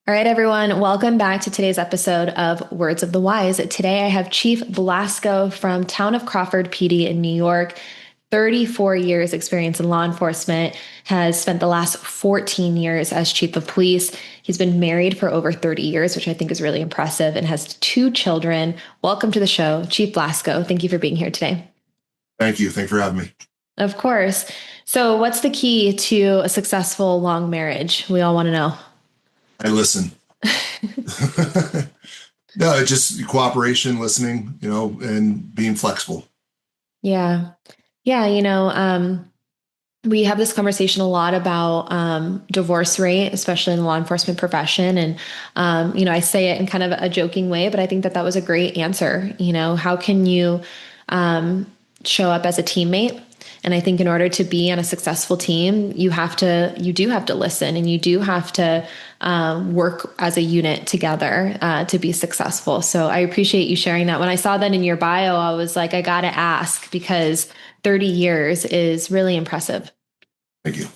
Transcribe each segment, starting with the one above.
All right, everyone, welcome back to today's episode of Words of the Wise. Today I have Chief Blasko from town of Crawford, PD in New York. 34 years experience in law enforcement, has spent the last 14 years as chief of police. He's been married for over 30 years, which I think is really impressive, and has two children. Welcome to the show, Chief Blasko. Thank you for being here today. Thank you. Thanks for having me. Of course. So what's the key to a successful long marriage? We all want to know. I listen. No, it's just cooperation, listening, and being flexible. Yeah. Yeah. We have this conversation a lot about divorce rate, especially in the law enforcement profession. And, I say it in kind of a joking way, but I think that that was a great answer. How can you show up as a teammate? And I think in order to be on a successful team, you do have to listen, and you do have to work as a unit together to be successful. So I appreciate you sharing that. When I saw that in your bio, I was like, I got to ask, because 30 years is really impressive. Thank you.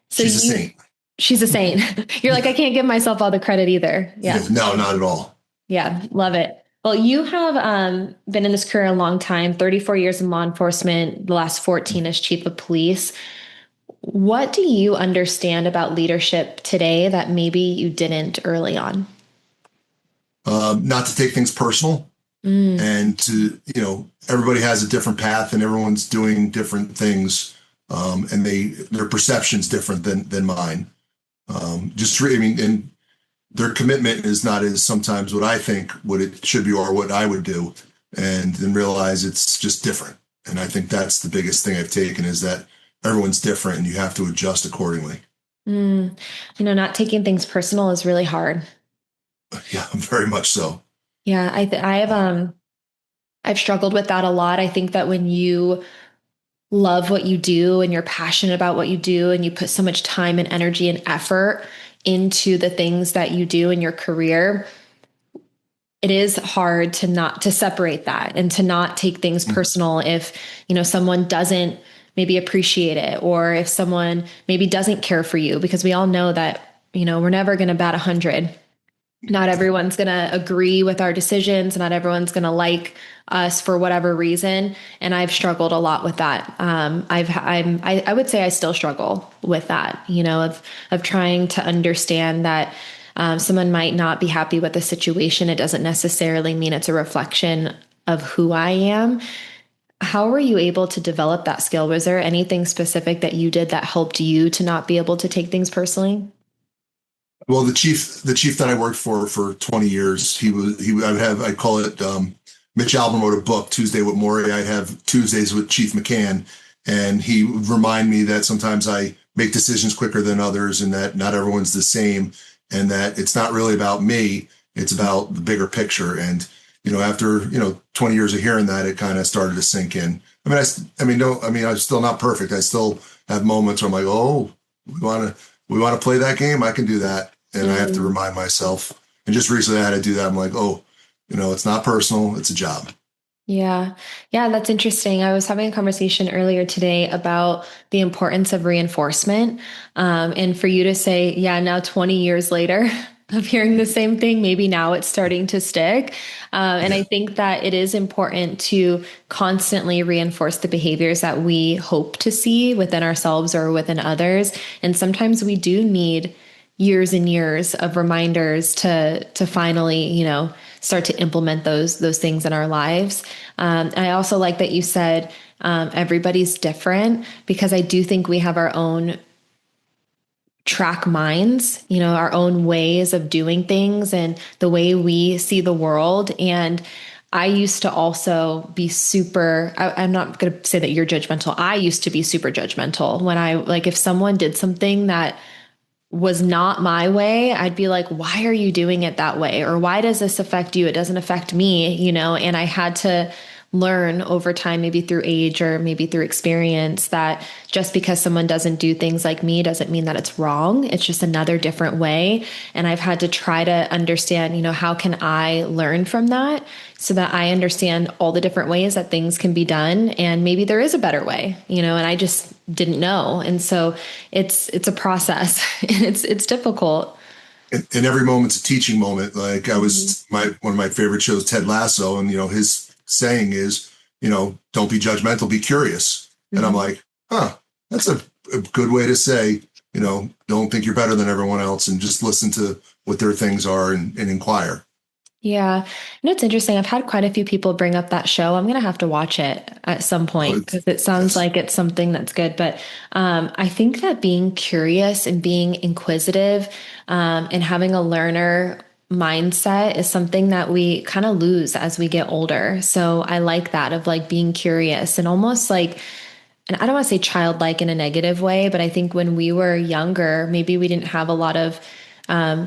So She's a saint. She's a saint. You're like, I can't give myself all the credit either. Yeah. No, not at all. Yeah. Love it. Well, you have been in this career a long time, 34 years in law enforcement, the last 14 as chief of police. What do you understand about leadership today that maybe you didn't early on? Not to take things personal, and to, everybody has a different path and everyone's doing different things. And their perception's different than mine. And their commitment is not as sometimes what I think what it should be or what I would do, and then realize it's just different. And I think that's the biggest thing I've taken, is that everyone's different and you have to adjust accordingly. Not taking things personal is really hard. Yeah, very much so. Yeah, I've struggled with that a lot. I think that when you love what you do and you're passionate about what you do and you put so much time and energy and effort into the things that you do in your career, it is hard to separate that and to not take things personal if, someone doesn't maybe appreciate it, or if someone maybe doesn't care for you, because we all know that, we're never going to bat 100. Not everyone's going to agree with our decisions. Not everyone's going to like us for whatever reason. And I've struggled a lot with that. I would say I still struggle with that, of trying to understand that someone might not be happy with the situation. It doesn't necessarily mean it's a reflection of who I am. How were you able to develop that skill? Was there anything specific that you did that helped you to not be able to take things personally? Well, the chief that I worked for 20 years, I call it, Mitch Albom wrote a book, Tuesday with Maury. I have Tuesdays with Chief McCann, and he would remind me that sometimes I make decisions quicker than others, and that not everyone's the same, and that it's not really about me, it's about the bigger picture. And, after, 20 years of hearing that, it kind of started to sink in. I'm still not perfect. I still have moments where I'm like, oh, we want to play that game. I can do that. And I have to remind myself. And just recently I had to do that. I'm like, oh, it's not personal. It's a job. Yeah. Yeah. That's interesting. I was having a conversation earlier today about the importance of reinforcement. And for you to say, yeah, now 20 years later of hearing the same thing, maybe now it's starting to stick. And I think that it is important to constantly reinforce the behaviors that we hope to see within ourselves or within others. And sometimes we do need years and years of reminders to finally, start to implement those things in our lives. I also like that you said everybody's different, because I do think we have our own track minds, our own ways of doing things and the way we see the world. And I used to also be I'm not going to say that you're judgmental. I used to be super judgmental when if someone did something that was not my way, I'd be like, why are you doing it that way? Or why does this affect you? It doesn't affect me, and I had to learn over time, maybe through age or maybe through experience, that just because someone doesn't do things like me doesn't mean that it's wrong. It's just another different way. And I've had to try to understand, how can I learn from that so that I understand all the different ways that things can be done. And maybe there is a better way, and I just didn't know. And so it's a process and it's difficult. and every moment's a teaching moment. Like I Mhm. was one of my favorite shows, Ted Lasso, and his saying is, don't be judgmental, be curious. And I'm Mhm. like, huh, that's a good way to say, don't think you're better than everyone else, and just listen to what their things are and inquire. Yeah. It's interesting. I've had quite a few people bring up that show. I'm going to have to watch it at some Oh, point because it sounds yes. like it's something that's good. But I think that being curious and being inquisitive and having a learner mindset is something that we kind of lose as we get older. So I like that of like being curious and almost like, and I don't want to say childlike in a negative way, but I think when we were younger, maybe we didn't have a lot of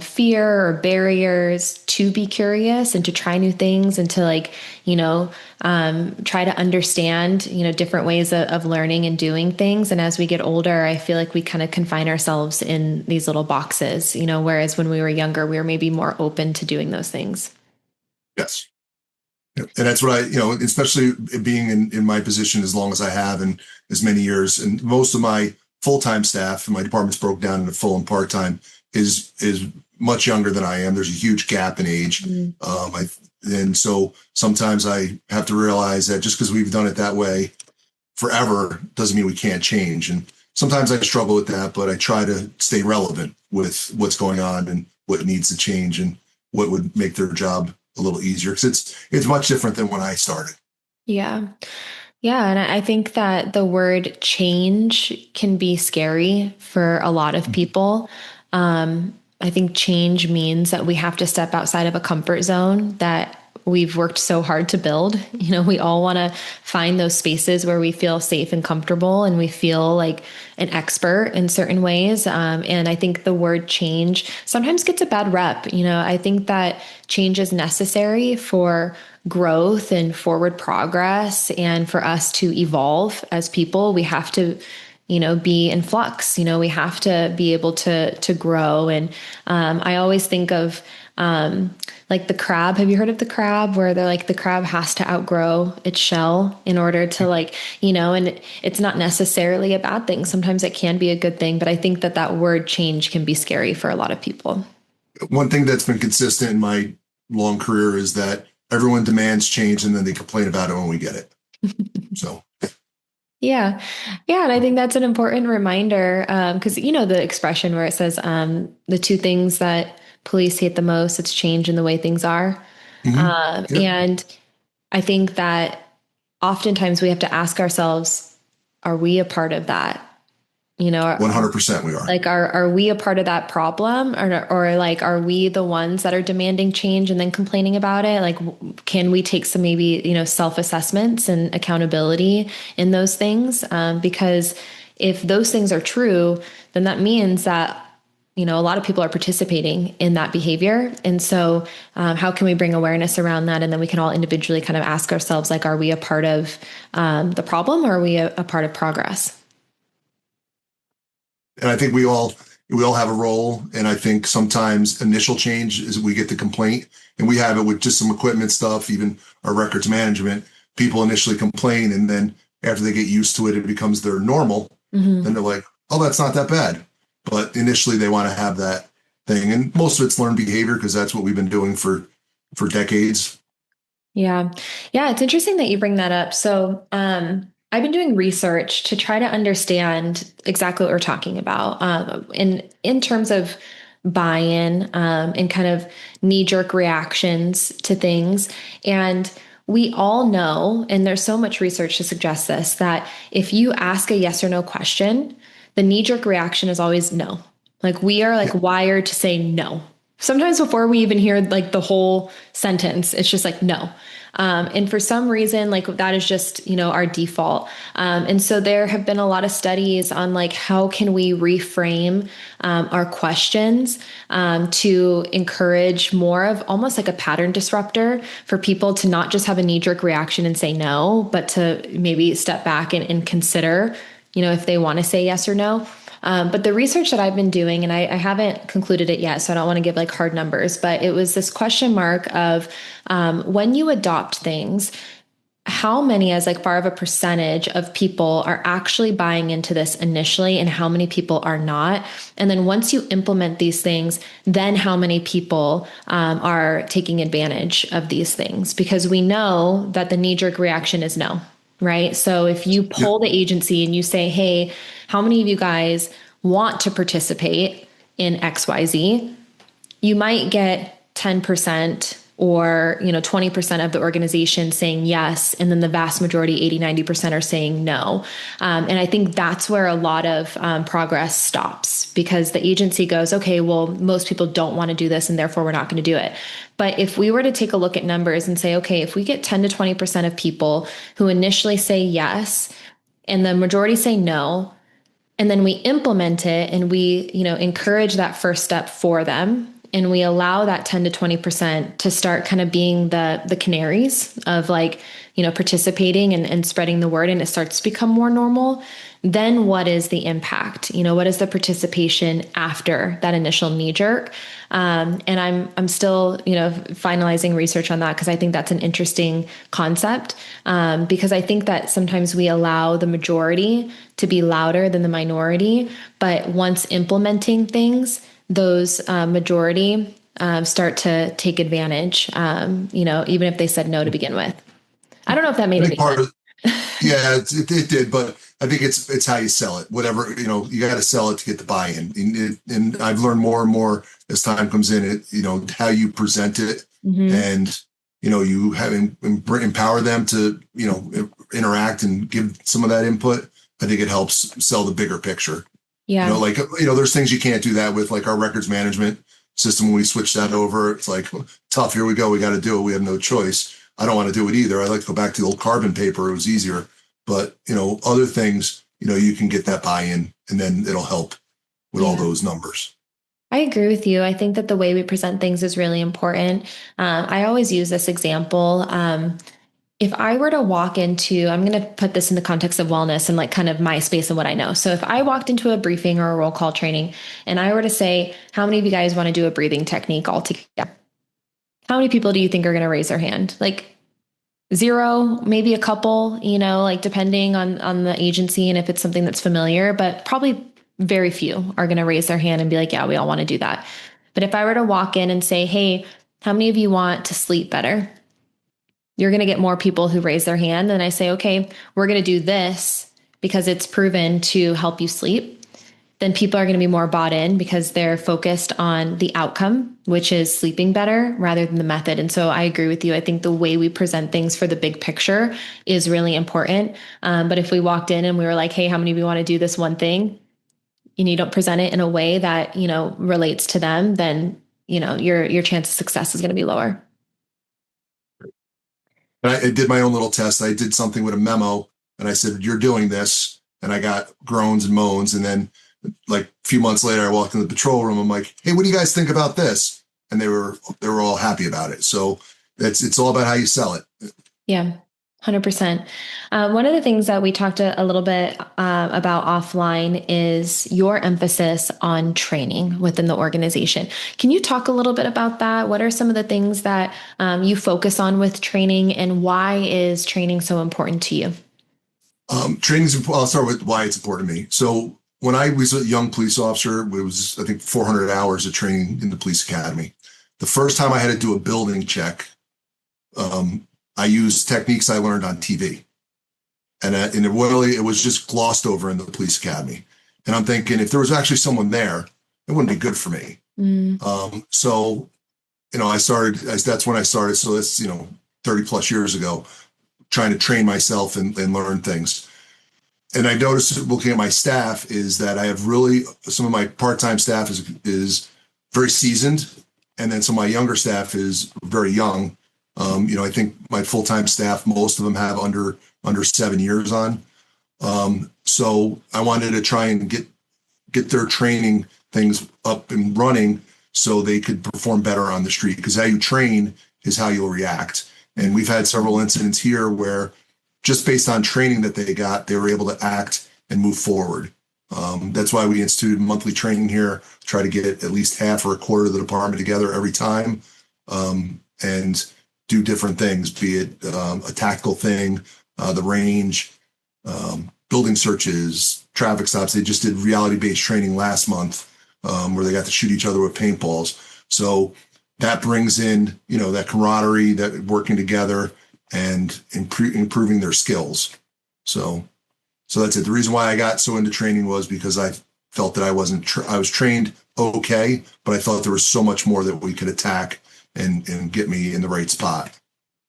fear or barriers to be curious and to try new things and to like, try to understand, different ways of learning and doing things. And as we get older, I feel like we kind of confine ourselves in these little boxes, whereas when we were younger, we were maybe more open to doing those things. Yes. Yeah. And that's what especially being in my position as long as I have and as many years, and most of my full-time staff and my department's broke down into full and part-time is much younger than I am. There's a huge gap in age. Mm. And so sometimes I have to realize that just because we've done it that way forever doesn't mean we can't change. And sometimes I struggle with that, but I try to stay relevant with what's going on and what needs to change and what would make their job a little easier, because it's much different than when I started. Yeah. Yeah, and I think that the word change can be scary for a lot of people. I think change means that we have to step outside of a comfort zone that we've worked so hard to build. We all want to find those spaces where we feel safe and comfortable and we feel like an expert in certain ways. And I think the word change sometimes gets a bad rep. I think that change is necessary for growth and forward progress and for us to evolve as people. We have to be in flux. We have to be able to grow. And I always think of like the crab. Have you heard of the crab where they're like the crab has to outgrow its shell in order to like, and it's not necessarily a bad thing. Sometimes it can be a good thing, but I think that that word change can be scary for a lot of people. One thing that's been consistent in my long career is that everyone demands change and then they complain about it when we get it. So Yeah. Yeah. And I think that's an important reminder because, the expression where it says the two things that police hate the most, it's change in the way things are. mhm. Yep. And I think that oftentimes we have to ask ourselves, are we a part of that? 100% we are. Like, are we a part of that problem, or like, are we the ones that are demanding change and then complaining about it? Like, can we take some maybe self assessments and accountability in those things? Because if those things are true, then that means that a lot of people are participating in that behavior, and so how can we bring awareness around that, and then we can all individually kind of ask ourselves, like, are we a part of the problem, or are we a part of progress? And I think we all have a role. And I think sometimes initial change is we get the complaint, and we have it with just some equipment stuff, even our records management. People initially complain, and then after they get used to it, it becomes their normal. Then Mm-hmm. they're like, "Oh, that's not that bad." But initially, they want to have that thing, and most of it's learned behavior because that's what we've been doing for decades. Yeah. Yeah. It's interesting that you bring that up. So, I've been doing research to try to understand exactly what we're talking about. In terms of buy-in, and kind of knee-jerk reactions to things. And we all know, and there's so much research to suggest this, that if you ask a yes or no question, the knee-jerk reaction is always no. Like we are like Yeah, wired to say no. Sometimes before we even hear like the whole sentence, it's just like no. And for some reason, like that is just, our default. And so there have been a lot of studies on like how can we reframe our questions to encourage more of almost like a pattern disruptor for people to not just have a knee jerk reaction and say no, but to maybe step back and consider, if they want to say yes or no. But the research that I've been doing, and I haven't concluded it yet, so I don't want to give like hard numbers, but it was this question mark of when you adopt things, how many, as like far of a percentage of people are actually buying into this initially and how many people are not. And then once you implement these things, then how many people are taking advantage of these things? Because we know that the knee-jerk reaction is no, right? So if you Yeah. poll the agency and you say, hey, how many of you guys want to participate in XYZ? You might get 10% or 20% of the organization saying yes, and then the vast majority, 80-90%, are saying no. And I think that's where a lot of progress stops, because the agency goes, okay, well, most people don't want to do this and therefore we're not going to do it. But if we were to take a look at numbers and say, okay, if we get 10 to 20% of people who initially say yes and the majority say no, and then we implement it and we encourage that first step for them, and we allow that 10 to 20% to start kind of being the canaries of like participating and spreading the word, and it starts to become more normal, then what is the impact? What is the participation after that initial knee jerk? And I'm still finalizing research on that, because I think that's an interesting concept, because I think that sometimes we allow the majority to be louder than the minority, but once implementing things, those majority start to take advantage, even if they said no to begin with. I don't know if that I made think any part sense. of Yeah, it did, but I think it's how you sell it. Whatever, you got to sell it to get the buy-in. And I've learned more and more as time comes in. How you present it, Hmm. and you have empower them to interact and give some of that input. I think it helps sell the bigger picture. Yeah. Like there's things you can't do that with, like our records management system. When we switch that over, it's like tough. Here we go. We got to do it. We have no choice. I don't want to do it either. I like to go back to the old carbon paper. It was easier. But, other things, you can get that buy-in, and then it'll help with all Yeah. those numbers. I agree with you. I think that the way we present things is really important. I always use this example. If I were to walk into, I'm going to put this in the context of wellness and like kind of my space and what I know. So if I walked into a briefing or a roll call training and I were to say, how many of you guys want to do a breathing technique all together? How many people do you think are going to raise their hand? Like zero, maybe a couple, like depending on the agency and if it's something that's familiar, but probably very few are going to raise their hand and be like, yeah, we all want to do that. But if I were to walk in and say, hey, how many of you want to sleep better? You're going to get more people who raise their hand. And I say, okay, we're going to do this because it's proven to help you sleep. Then people are going to be more bought in because they're focused on the outcome, which is sleeping better rather than the method. And so I agree with you. I think the way we present things for the big picture is really important. But if we walked in and we were like, hey, how many of you want to do this one thing? And you don't present it in a way that, relates to them, then, your chance of success is going to be lower. And I did my own little test. I did something with a memo, and I said, you're doing this. And I got groans and moans. And then like a few months later, I walked in the patrol room. I'm like, hey, what do you guys think about this? And they were all happy about it. So it's all about how you sell it. Yeah, 100%. One of the things that we talked a little bit about offline is your emphasis on training within the organization. Can you talk a little bit about that? What are some of the things that you focus on with training, and why is training so important to you? I'll start with why it's important to me. So when I was a young police officer, it was, I think, 400 hours of training in the police academy. The first time I had to do a building check, I used techniques I learned on TV. And it was just glossed over in the police academy. And I'm thinking, if there was actually someone there, it wouldn't be good for me. Mm. So, that's when I started. So that's, 30 plus years ago, trying to train myself and learn things. And I noticed, looking at my staff, is that I have really, some of my part-time staff is very seasoned. And then some of my younger staff is very young. I think my full-time staff, most of them have under 7 years on. So I wanted to try and get their training things up and running so they could perform better on the street, because how you train is how you'll react. And we've had several incidents here where just based on training that they got, they were able to act and move forward. That's why we instituted monthly training here, try to get at least half or a quarter of the department together every time. And do different things, be it a tactical thing, the range, building searches, traffic stops. They just did reality-based training last month, where they got to shoot each other with paintballs. So that brings in, that camaraderie, that working together and improving their skills. So, so that's it. The reason why I got so into training was because I felt that I was trained okay, but I thought there was so much more that we could attack and get me in the right spot.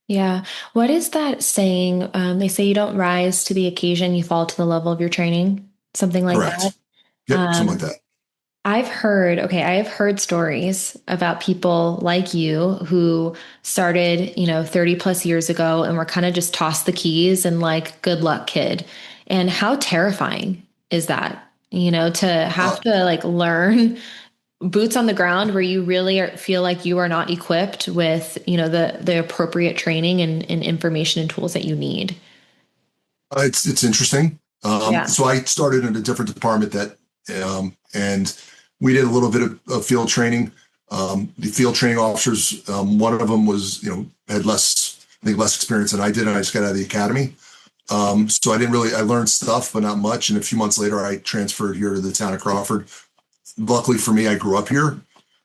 Yeah. What is that saying? They say you don't rise to the occasion, you fall to the level of your training, something like that. Correct. Yep. Something like Um, that. I have heard stories about people like you who started, 30 plus years ago and were kind of just tossed the keys and like, good luck, kid. And how terrifying is that, to have Uh, to like learn boots on the ground where you really feel like you are not equipped with, the appropriate training and information and tools that you need. it's interesting. Yeah. So I started in a different department and we did a little bit of field training. The field training officers, one of them was, had I think less experience than I did, and I just got out of the academy. So I learned stuff, but not much. And a few months later, I transferred here to the town of Crawford. Luckily for me, I grew up here,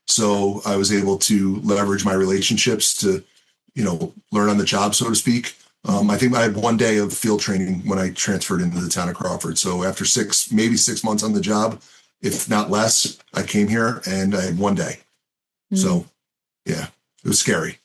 so I was able to leverage my relationships to, learn on the job, so to speak. I think I had one day of field training when I transferred into the town of Crawford. So after maybe 6 months on the job, if not less, I came here and I had one day. Mm. So yeah, it was scary.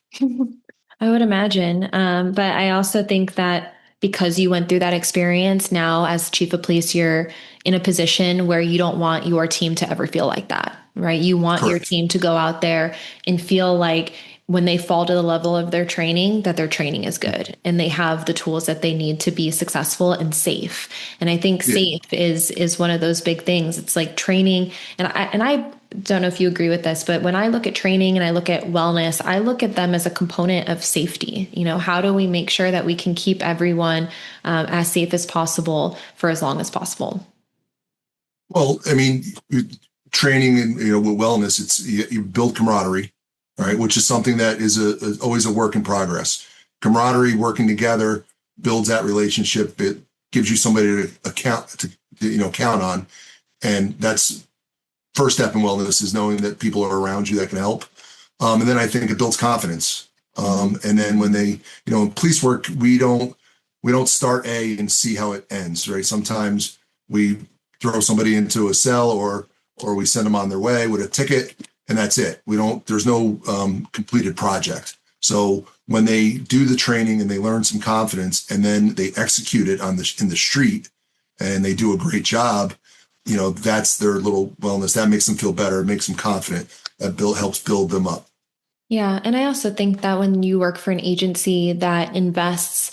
I would imagine. But I also think that because you went through that experience, now as chief of police, you're in a position where you don't want your team to ever feel like that, right? You want your Correct. team to go out there and feel like when they fall to the level of their training, that their training is good and they have the tools that they need to be successful and safe. And I think Yeah. safe is one of those big things. It's like training, and I don't know if you agree with this, but when I look at training and I look at wellness, I look at them as a component of safety. How do we make sure that we can keep everyone as safe as possible for as long as possible? Well, I mean, training and with wellness, you build camaraderie, right? Which is something that is always a work in progress. Camaraderie, working together, builds that relationship. It gives you somebody to count on, and that's first step in wellness is knowing that people are around you that can help. And then I think it builds confidence. And then when in police work, we don't start and see how it ends, right? Sometimes we throw somebody into a cell or we send them on their way with a ticket and that's it. There's no completed project. So when they do the training and they learn some confidence and then they execute it in the street and they do a great job, that's their little wellness. That makes them feel better. It makes them confident. That helps build them up. Yeah. And I also think that when you work for an agency that invests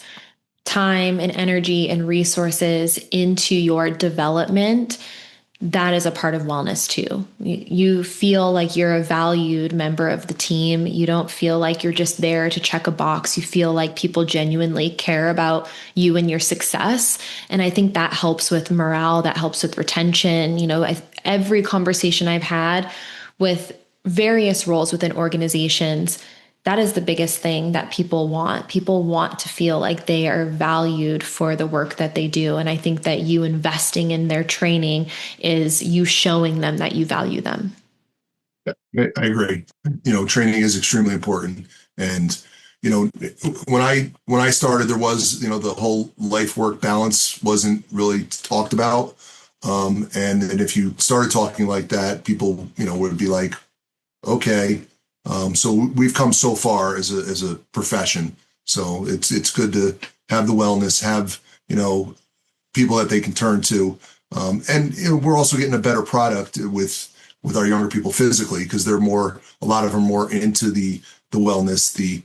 time and energy and resources into your development, that is a part of wellness too. You feel like you're a valued member of the team. You don't feel like you're just there to check a box. You feel like people genuinely care about you and your success. And I think that helps with morale, that helps with retention. Every conversation I've had with various roles within organizations, that is the biggest thing that people want. People want to feel like they are valued for the work that they do. And I think that you investing in their training is you showing them that you value them. I agree. Training is extremely important. And, when I started, there was, the whole life work balance wasn't really talked about. And if you started talking like that, people, would be like, okay. So we've come so far as a profession. So it's good to have the wellness, have, people that they can turn to. And we're also getting a better product with our younger people physically, because a lot of them are more into the wellness, the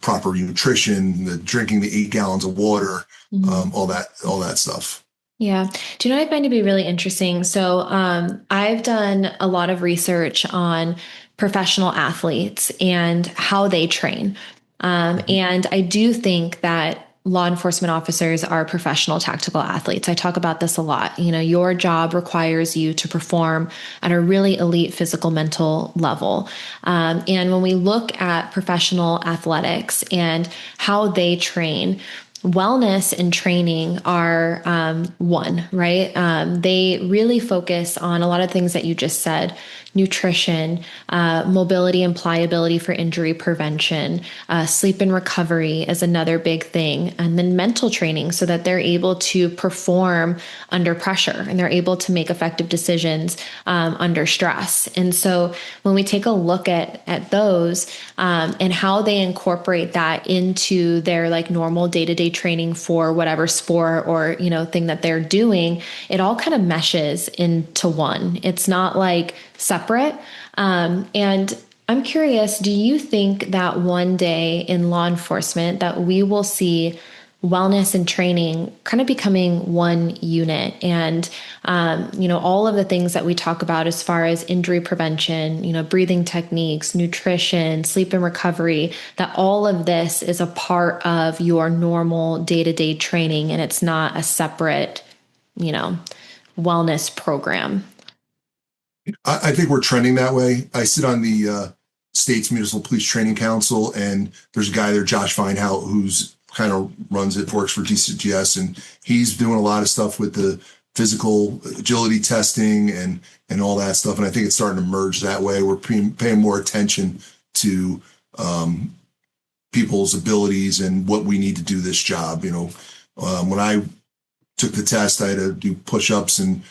proper nutrition, the drinking the 8 gallons of water, Mhm. all that stuff. Yeah. Do you know what I find to be really interesting? So, I've done a lot of research on professional athletes and how they train. Mhm. And I do think that law enforcement officers are professional tactical athletes. I talk about this a lot. You know, your job requires you to perform at a really elite physical mental level. And when we look at professional athletics and how they train, wellness and training are one, right? They really focus on a lot of things that you just said: nutrition, mobility and pliability for injury prevention, sleep and recovery is another big thing, and then mental training so that they're able to perform under pressure and they're able to make effective decisions under stress. And so when we take a look at those and how they incorporate that into their like normal day-to-day training for whatever sport or thing that they're doing, it all kind of meshes into one. It's not like separate. And I'm curious, do you think that one day in law enforcement that we will see wellness and training kind of becoming one unit, and all of the things that we talk about as far as injury prevention, breathing techniques, nutrition, sleep and recovery, that all of this is a part of your normal day-to-day training and it's not a separate wellness program? I think we're trending that way. I sit on the state's municipal police training council, and there's a guy there, Josh Feinhout, who's kind of runs it, works for DCGS, and he's doing a lot of stuff with the physical agility testing and all that stuff. And I think it's starting to merge that way. We're paying more attention to people's abilities and what we need to do this job. When I took the test, I had to do push-ups and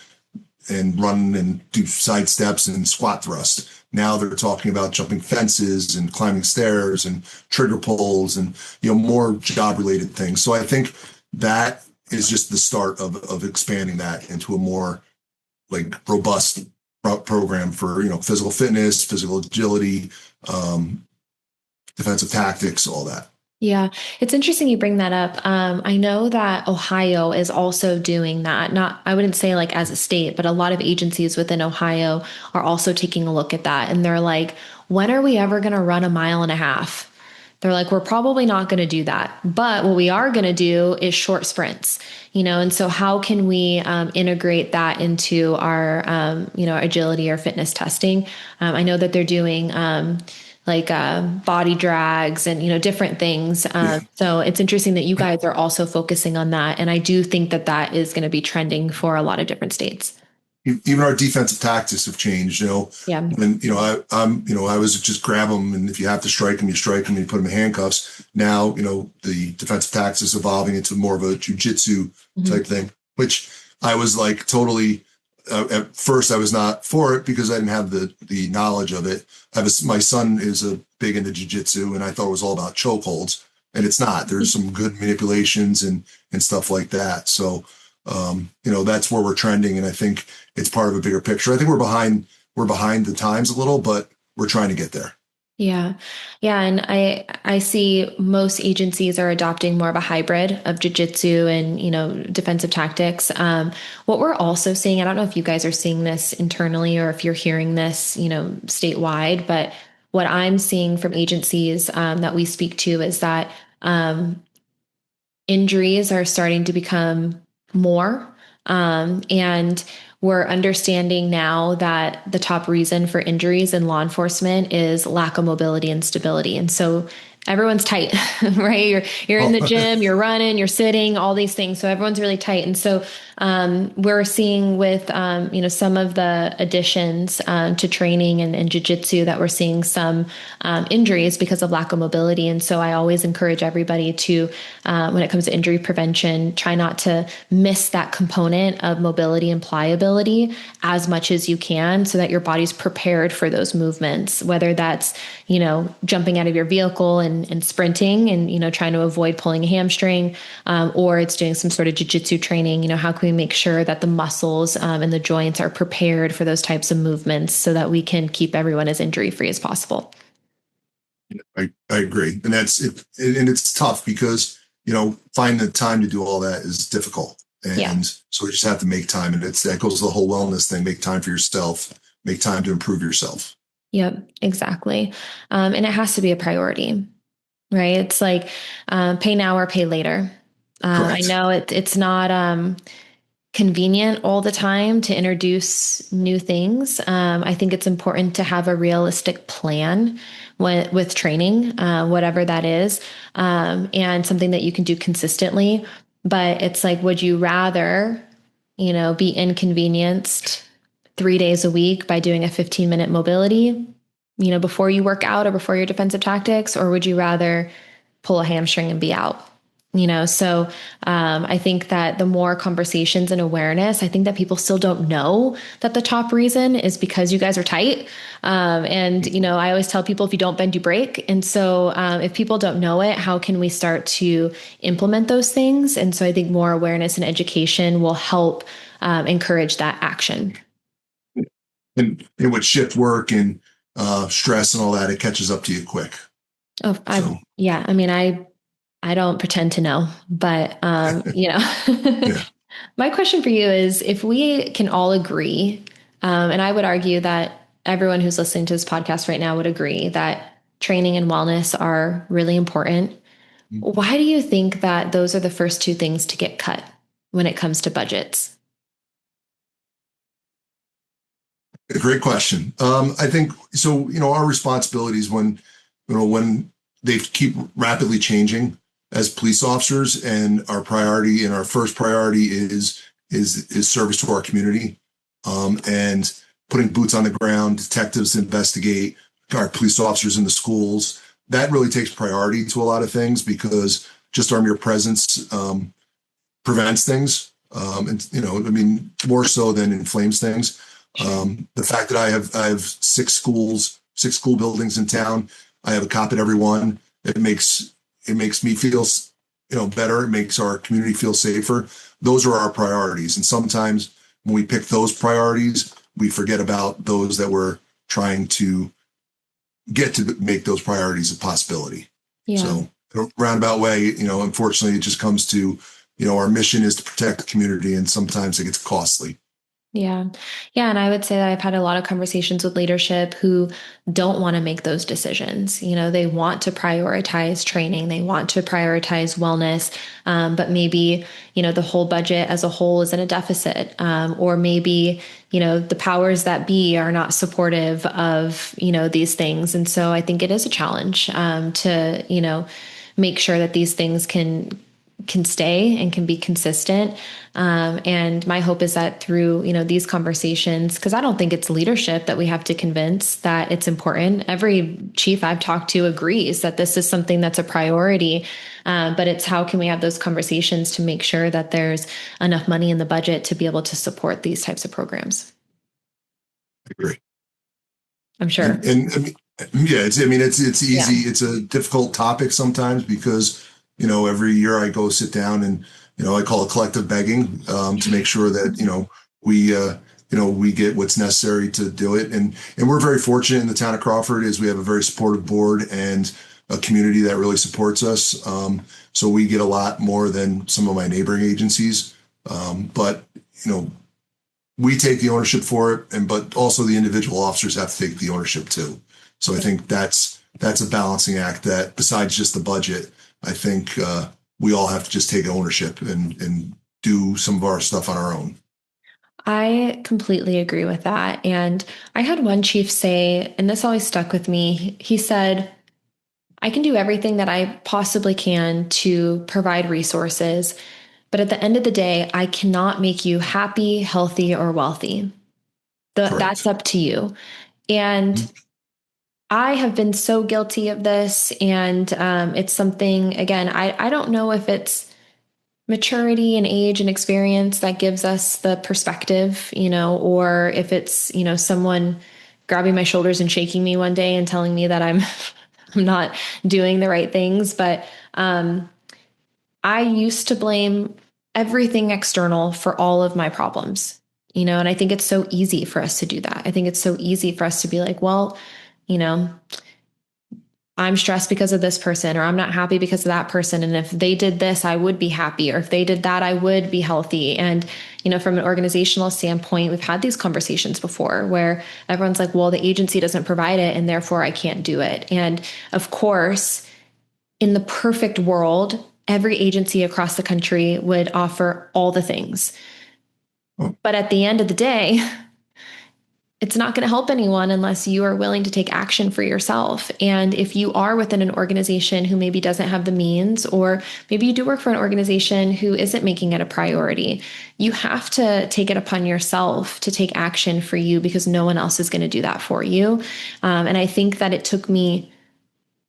run and do side steps and squat thrust. Now they're talking about jumping fences and climbing stairs and trigger pulls and more job related things. So I think that is just the start of expanding that into a more like robust program for physical fitness, physical agility, defensive tactics, all that. Yeah, it's interesting you bring that up. I know that Ohio is also doing that. Not, I wouldn't say like as a state, but a lot of agencies within Ohio are also taking a look at that. And they're like, when are we ever going to run a mile and a half? They're like, we're probably not going to do that. But what we are going to do is short sprints, and so how can we integrate that into our, agility or fitness testing? I know that they're doing body drags and different things. So it's interesting that you guys are also focusing on that, and I do think that that is going to be trending for a lot of different states. Even our defensive tactics have changed. Yeah. And I was just grab them, and if you have to strike them, you strike them, and you put them in handcuffs. Now, the defensive tactics is evolving into more of a jujitsu type thing, which I was like totally. At first, I was not for it because I didn't have the knowledge of it. My son is a big into jiu-jitsu, and I thought it was all about chokeholds, and it's not. There's some good manipulations and stuff like that. So, that's where we're trending, and I think it's part of a bigger picture. I think we're behind the times a little, but we're trying to get there. Yeah. Yeah. And I see most agencies are adopting more of a hybrid of jujitsu and, defensive tactics. What we're also seeing, I don't know if you guys are seeing this internally or if you're hearing this, statewide, but what I'm seeing from agencies that we speak to is that injuries are starting to become more. And we're understanding now that the top reason for injuries in law enforcement is lack of mobility and stability. And so everyone's tight, right? You're in the gym, you're running, you're sitting, all these things. So everyone's really tight. And so we're seeing with, some of the additions to training and jiu-jitsu that we're seeing some injuries because of lack of mobility. And so I always encourage everybody to, when it comes to injury prevention, try not to miss that component of mobility and pliability as much as you can so that your body's prepared for those movements, whether that's, jumping out of your vehicle and sprinting and, trying to avoid pulling a hamstring, or it's doing some sort of jiu-jitsu training. How can we make sure that the muscles and the joints are prepared for those types of movements so that we can keep everyone as injury free as possible? I agree. And that's it. And it's tough because, finding the time to do all that is difficult. And so we just have to make time. And that goes to the whole wellness thing. Make time for yourself, make time to improve yourself. Yep, exactly. And it has to be a priority, right? It's like pay now or pay later. I Correct. know it's not convenient all the time to introduce new things. I think it's important to have a realistic plan with training, whatever that is, and something that you can do consistently. But it's like, would you rather, be inconvenienced 3 days a week by doing a 15-minute mobility, before you work out or before your defensive tactics, or would you rather pull a hamstring and be out? So I think that the more conversations and awareness, I think that people still don't know that the top reason is because you guys are tight. I always tell people, if you don't bend, you break. And so if people don't know it, how can we start to implement those things? And so I think more awareness and education will help encourage that action. And with shift work and stress and all that, it catches up to you quick. Oh, So yeah, I mean, I don't pretend to know, but yeah, my question for you is, if we can all agree, and I would argue that everyone who's listening to this podcast right now would agree that training and wellness are really important. Why do you think that those are the first two things to get cut when it comes to budgets? great question. I think so. Our responsibilities when they keep rapidly changing as police officers, and our priority and our first priority is service to our community, and putting boots on the ground, detectives investigate, our police officers in the schools. That really takes priority to a lot of things because just our mere presence prevents things, and I mean more so than inflames things. Sure. The fact that I have six school buildings in town, I have a cop at every one. It makes me feel better. It makes our community feel safer. Those are our priorities, and sometimes when we pick those priorities, we forget about those that we're trying to get to make those priorities a possibility. Yeah. So, in a roundabout way, unfortunately, it just comes to our mission is to protect the community, and sometimes it gets costly. Yeah. Yeah. And I would say that I've had a lot of conversations with leadership who don't want to make those decisions. They want to prioritize training, they want to prioritize wellness, but maybe, the whole budget as a whole is in a deficit. Or maybe, the powers that be are not supportive of, these things. And so I think it is a challenge to, make sure that these things can stay and can be consistent. And my hope is that through, these conversations, because I don't think it's leadership that we have to convince that it's important. Every chief I've talked to agrees that this is something that's a priority. But it's how can we have those conversations to make sure that there's enough money in the budget to be able to support these types of programs. I agree. I'm sure. And I mean, yeah, it's Yeah. easy. It's a difficult topic sometimes because every year I go sit down and I call it collective begging to make sure that we get what's necessary to do it. And we're very fortunate in the town of Crawford is we have a very supportive board and a community that really supports us. So we get a lot more than some of my neighboring agencies. But we take the ownership for it, but also the individual officers have to take the ownership too. So I think that's a balancing act that besides just the budget, I think we all have to just take ownership and do some of our stuff on our own. I completely agree with that. And I had one chief say, and this always stuck with me. He said, I can do everything that I possibly can to provide resources, but at the end of the day, I cannot make you happy, healthy, or wealthy. That's Correct. up to you. And I have been so guilty of this. And it's something, again, I don't know if it's maturity and age and experience that gives us the perspective, or if it's, someone grabbing my shoulders and shaking me one day and telling me that I'm I'm not doing the right things. But I used to blame everything external for all of my problems, and I think it's so easy for us to do that. I think it's so easy for us to be like, well, you know, I'm stressed because of this person, or I'm not happy because of that person. And if they did this, I would be happy. Or if they did that, I would be healthy. And, from an organizational standpoint, we've had these conversations before where everyone's like, well, the agency doesn't provide it, and therefore I can't do it. And of course, in the perfect world, every agency across the country would offer all the things. Oh, But at the end of the day, it's not going to help anyone unless you are willing to take action for yourself. And if you are within an organization who maybe doesn't have the means, or maybe you do work for an organization who isn't making it a priority, you have to take it upon yourself to take action for you, because no one else is going to do that for you. And I think that it took me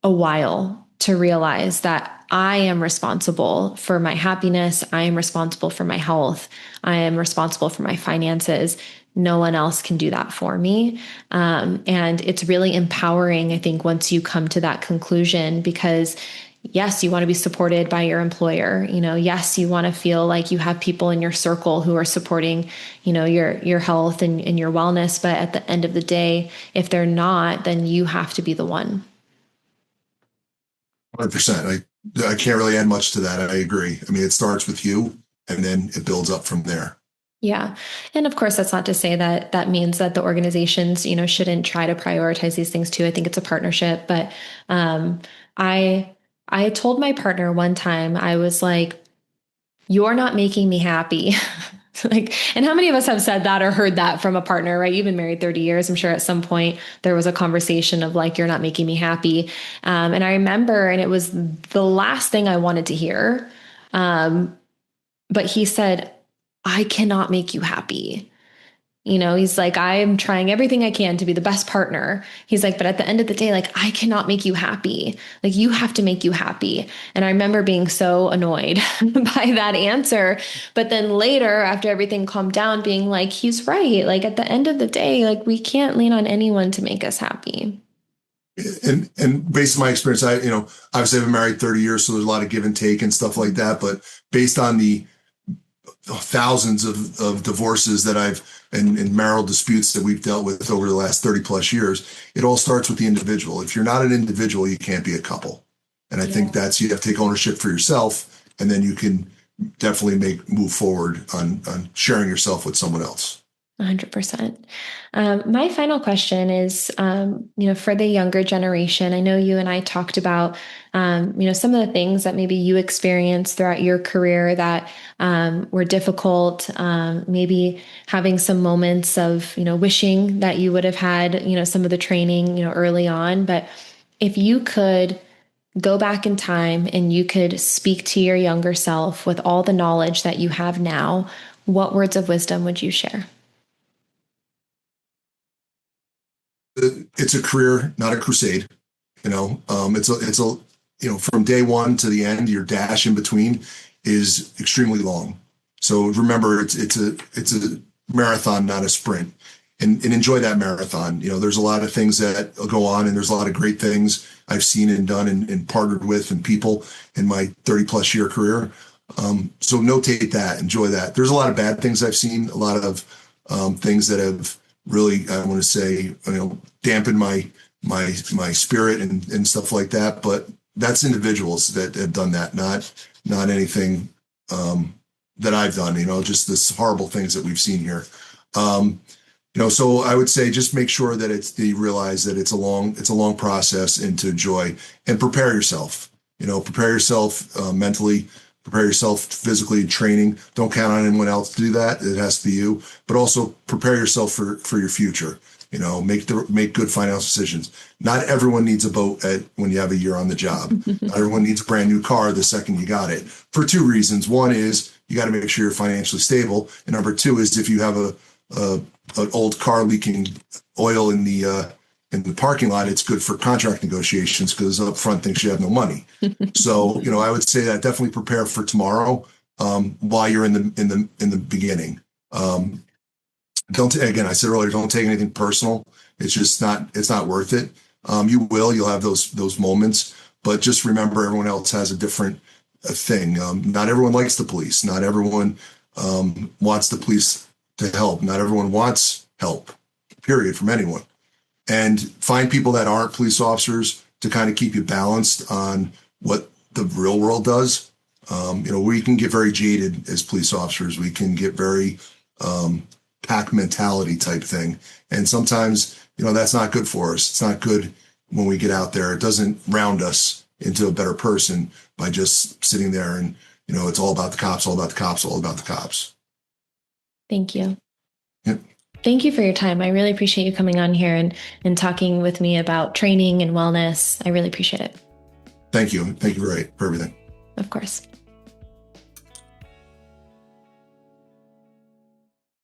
a while to realize that I am responsible for my happiness. I am responsible for my health. I am responsible for my finances. No one else can do that for me. And it's really empowering, I think, once you come to that conclusion, because yes, you want to be supported by your employer. Yes, you want to feel like you have people in your circle who are supporting, your health and your wellness. But at the end of the day, if they're not, then you have to be the one. 100%. I can't really add much to that. I agree. I mean, it starts with you and then it builds up from there. Yeah. And of course, that's not to say that that means that the organizations, shouldn't try to prioritize these things too. I think it's a partnership. But I I told my partner one time, I was like, you're not making me happy. Like, and how many of us have said that or heard that from a partner, right? You've been married 30 years. I'm sure at some point there was a conversation of like, you're not making me happy. And I remember, and it was the last thing I wanted to hear. But he said, I cannot make you happy. He's like, I'm trying everything I can to be the best partner. He's like, but at the end of the day, like, I cannot make you happy. Like, you have to make you happy. And I remember being so annoyed by that answer. But then later, after everything calmed down, being like, he's right. Like, at the end of the day, like, we can't lean on anyone to make us happy. And based on my experience, obviously I've been married 30 years, so there's a lot of give and take and stuff like that. But based on the thousands of divorces that and marital disputes that we've dealt with over the last 30 plus years, it all starts with the individual. If you're not an individual, you can't be a couple. And I think you have to take ownership for yourself, and then you can definitely move forward on sharing yourself with someone else. 100%. My final question is, for the younger generation, I know you and I talked about, some of the things that maybe you experienced throughout your career that were difficult, maybe having some moments of, wishing that you would have had, some of the training, early on. But if you could go back in time and you could speak to your younger self with all the knowledge that you have now, what words of wisdom would you share? It's a career, not a crusade. From day one to the end, your dash in between is extremely long. So remember, it's a marathon, not a sprint, and enjoy that marathon. There's a lot of things that go on, and there's a lot of great things I've seen and done and partnered with and people in my 30 plus year career. So notate that, enjoy that. There's a lot of bad things I've seen, a lot of things that have really, I want to say, dampen my spirit and stuff like that. But that's individuals that have done that, not anything that I've done. Just this horrible things that we've seen here. So I would say just make sure that you realize that it's a long process, and to enjoy and prepare yourself. Prepare yourself mentally. Prepare yourself physically, training. Don't count on anyone else to do that. It has to be you. But also prepare yourself for your future. Make good financial decisions. Not everyone needs a boat when you have a year on the job. Not everyone needs a brand new car the second you got it. For two reasons. One is you got to make sure you're financially stable, and number two is if you have an old car leaking oil in the parking lot, it's good for contract negotiations because up front thinks you have no money. So, I would say that definitely prepare for tomorrow while you're in the beginning. Again, I said earlier, don't take anything personal. It's not worth it. You'll have those moments, but just remember everyone else has a different thing. Not everyone likes the police. Not everyone wants the police to help. Not everyone wants help, period, from anyone. And find people that aren't police officers to kind of keep you balanced on what the real world does. We can get very jaded as police officers. We can get very pack mentality type thing. And sometimes, that's not good for us. It's not good when we get out there. It doesn't round us. into a better person by just sitting there and, it's all about the cops, all about the cops, all about the cops. Thank you. Yep. Thank you for your time. I really appreciate you coming on here and talking with me about training and wellness. I really appreciate it. Thank you. Thank you for everything. Of course.